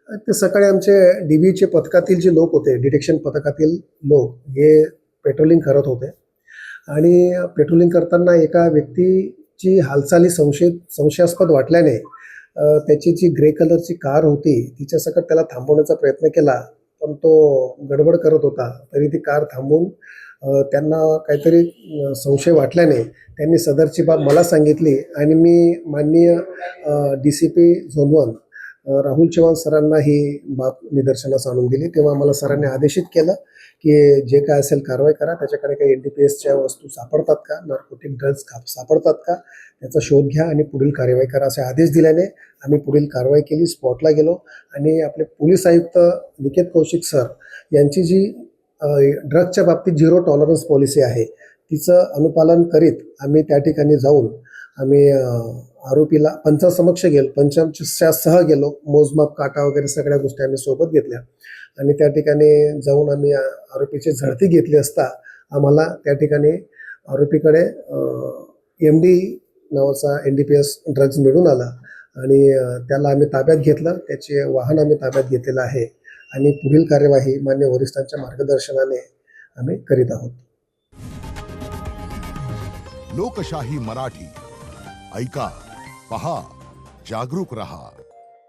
ते सकाळी आमचे DBचे पथकातील जे लोक होते, डिटेक्शन पथकातील लोक हे पेट्रोलिंग करत होते आणि पेट्रोलिंग करताना एका व्यक्तीची हालचाली संशयास्पद वाटल्याने त्याची जी ग्रे कलरची कार होती तिच्यासकट त्याला थांबवण्याचा प्रयत्न केला, पण तो गडबड करत होता. तरी ती कार थांबवून त्यांना काहीतरी संशय वाटल्याने त्यांनी सदरची बाब मला सांगितली आणि मी माननीय DCP झोन 1 राहुल चव्हाण सरांना ही बाब निदर्शनास आणून दिली. तेव्हा मला सरांनी आदेशित केलं की जे काय असेल कारवाई करा. त्याच्याकडे काही NDPSच्या वस्तू सापडतात का, नार्कोटिक ड्रग्ज सापडतात का, त्याचा शोध घ्या आणि पुढील कार्यवाही करा असे आदेश दिल्याने आम्ही पुढील कारवाई केली. स्पॉटला गेलो आणि आपले पोलीस आयुक्त निकेत कौशिक सर यांची जी ड्रग्जच्या बाबतीत 0 टॉलरन्स पॉलिसी आहे तिचं अनुपालन करीत आम्ही त्या ठिकाणी जाऊन आम्ही आरोपीला पंचासमक्ष गेलो, पंचांच्यासह गेलो. मोजमाप, काटा वगैरे सगळ्या गोष्टी आम्ही सोबत घेतल्या आणि त्या ठिकाणी जाऊन आम्ही आरोपीची झडती घेतली असता आम्हाला त्या ठिकाणी आरोपीकडे MD नावाचा NDPS ड्रग्ज मिळून आला आणि त्याला आम्ही ताब्यात घेतलं. त्याचे वाहन आम्ही ताब्यात घेतलेलं आहे आणि पुढील कार्यवाही मान्य वरिष्ठांच्या मार्गदर्शनाने आम्ही करीत आहोत. लोकशाही मराठी ऐका, पहा, जागरूक रहा.